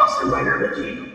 Dawson Rider with you.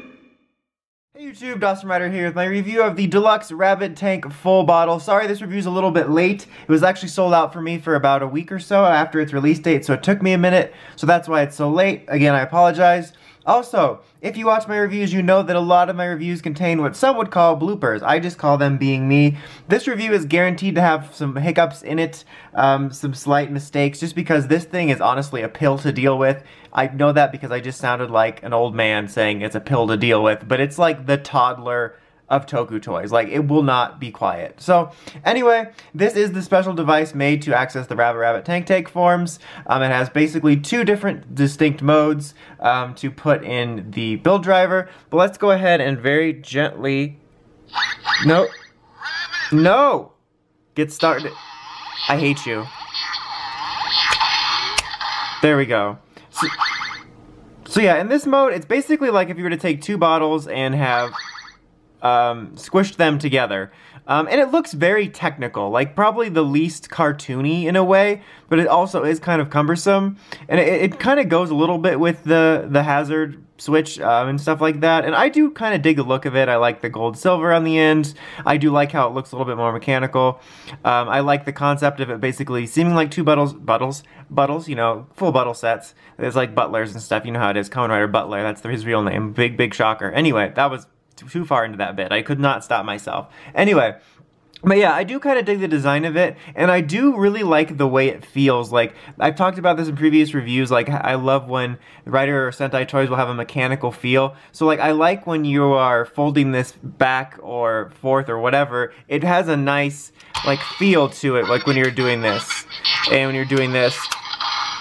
Hey YouTube, Dawson Rider here with my review of the Deluxe Rabbit Tank Full Bottle. Sorry this review's a little bit late. It was actually sold out for me for about a week or so after its release date, so it took me a minute, so that's why it's so late. Again, I apologize. Also, if you watch my reviews, you know that a lot of my reviews contain what some would call bloopers. I just call them being me. This review is guaranteed to have some hiccups in it, some slight mistakes, just because this thing is honestly a pill to deal with. I know that because I just sounded like an old man saying it's a pill to deal with, but it's like the toddler of Toku toys. Like, it will not be quiet. So, anyway, this is the special device made to access the Rabbit Tank Tank forms. It has basically two different distinct modes to put in the build driver. But let's go ahead and very gently... No! No! Get started. I hate you. There we go. So yeah, in this mode, it's basically like if you were to take two bottles and have squished them together. And it looks very technical, like probably the least cartoony in a way, but it also is kind of cumbersome. And it kind of goes a little bit with the hazard switch and stuff like that. And I do kind of dig the look of it. I like the gold silver on the end. I do like how it looks a little bit more mechanical. I like the concept of it basically seeming like two bottles, you know, full bottle sets. There's like butlers and stuff, you know how it is. Kamen Rider Butler, that's his real name. Big shocker. Anyway, that was too far into that bit. I could not stop myself. Anyway, but yeah, I do kind of dig the design of it, and I do really like the way it feels. Like, I've talked about this in previous reviews, like, I love when Rider or Sentai toys will have a mechanical feel. So, like, I like when you are folding this back or forth or whatever, it has a nice, like, feel to it, like when you're doing this. And when you're doing this,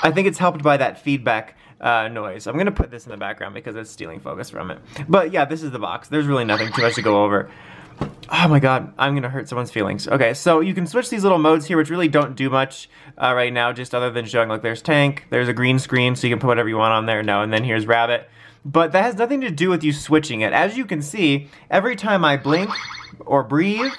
I think it's helped by that feedback noise. I'm gonna put this in the background because it's stealing focus from it. But yeah, this is the box. There's really nothing too much to go over. Oh my god, I'm gonna hurt someone's feelings. Okay, so you can switch these little modes here, which really don't do much right now, just other than showing, like, there's Tank, there's a green screen, so you can put whatever you want on there. No, and then here's Rabbit. But that has nothing to do with you switching it. As you can see, every time I blink or breathe,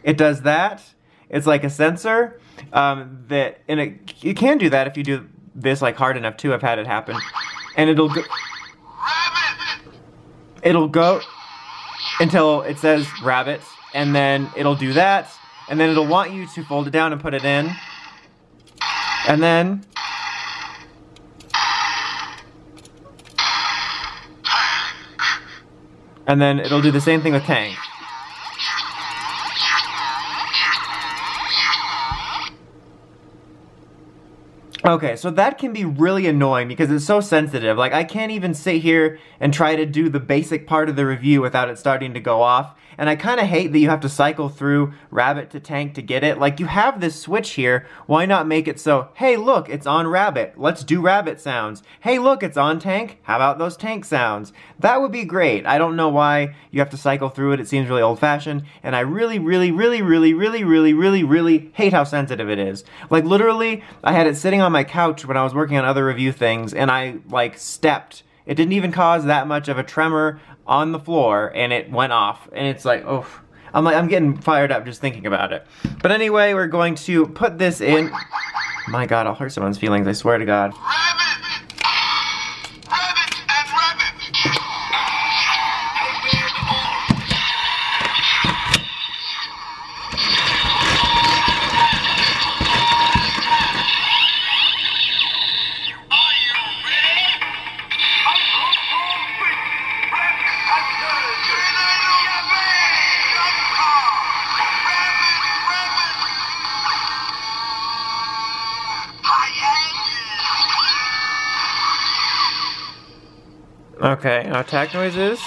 it does that. It's like a sensor. You can do that if you do this like hard enough too. I've had it happen, and it'll go until it says Rabbit, and then it'll do that, and then it'll want you to fold it down and put it in, and then it'll do the same thing with Tank. Okay, so that can be really annoying because it's so sensitive. Like, I can't even sit here and try to do the basic part of the review without it starting to go off. And I kind of hate that you have to cycle through Rabbit to Tank to get it. Like, you have this switch here. Why not make it so, hey, look, it's on Rabbit. Let's do Rabbit sounds. Hey, look, it's on Tank. How about those Tank sounds? That would be great. I don't know why you have to cycle through it. It seems really old-fashioned. And I really hate how sensitive it is. Like, literally, I had it sitting on my couch when I was working on other review things, and I, like, stepped. It didn't even cause that much of a tremor on the floor, and it went off. And it's like, oh, I'm getting fired up just thinking about it. But anyway, we're going to put this in. My god, I'll hurt someone's feelings, I swear to god. Okay, attack noises.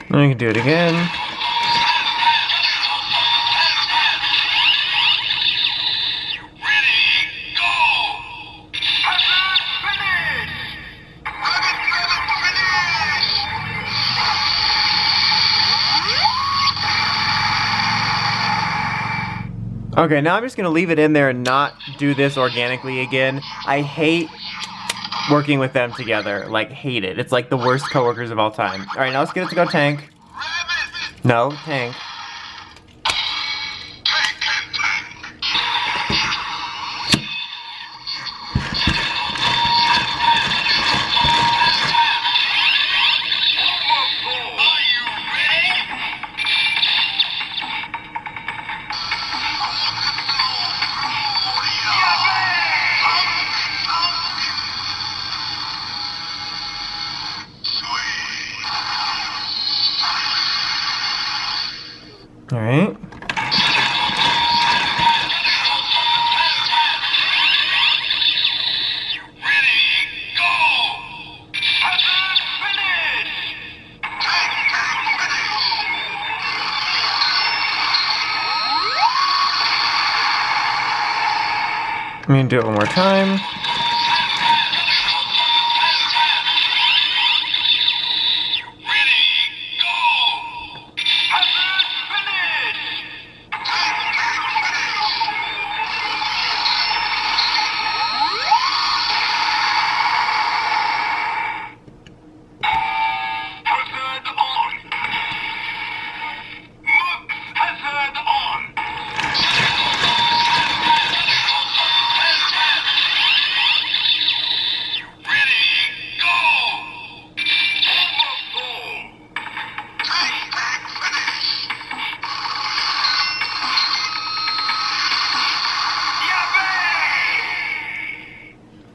I can do it again. Okay, now I'm just gonna leave it in there and not do this organically again. I hate working with them together. Like, hate it. It's like the worst coworkers of all time. Alright, now let's get it to go tank. No, tank. Alright. I'm gonna do it one more time.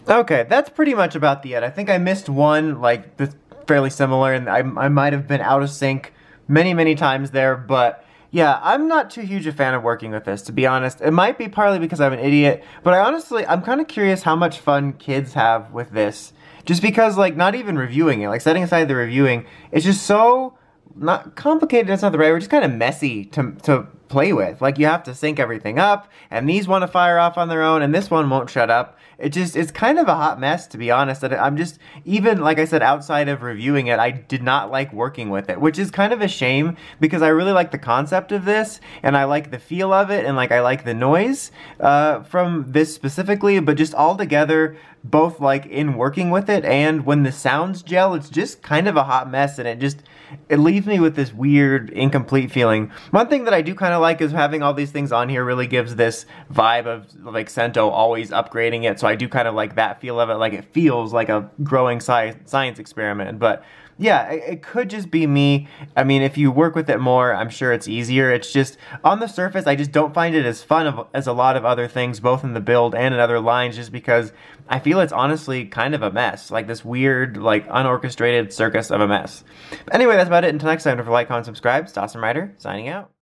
Okay, that's pretty much about the end. I think I missed one, like, that's fairly similar, and I might have been out of sync many times there, but yeah, I'm not too huge a fan of working with this, to be honest. It might be partly because I'm an idiot, but I'm kind of curious how much fun kids have with this. Just because, like, not even reviewing it, like, setting aside the reviewing, it's just so, not complicated, that's not the right word, just kind of messy to play with. Like, you have to sync everything up, and these want to fire off on their own, and this one won't shut up. It's kind of a hot mess, to be honest. I'm just, even, like I said, outside of reviewing it, I did not like working with it, which is kind of a shame, because I really like the concept of this, and I like the feel of it, and, like, I like the noise from this specifically, but just all together, both, like, in working with it, and when the sounds gel, it's just kind of a hot mess, and it leaves me with this weird, incomplete feeling. One thing that I do kind of like is having all these things on here really gives this vibe of, like, Sento always upgrading it, so I do kind of like that feel of it, like it feels like a growing science experiment, but yeah, it could just be me. I mean, if you work with it more, I'm sure it's easier. It's just, on the surface, I just don't find it as fun as a lot of other things, both in the build and in other lines, just because I feel it's honestly kind of a mess. Like this weird, like, unorchestrated circus of a mess. But anyway, that's about it. Until next time, don't forget to like, comment, subscribe. It's Awesome Rider, signing out.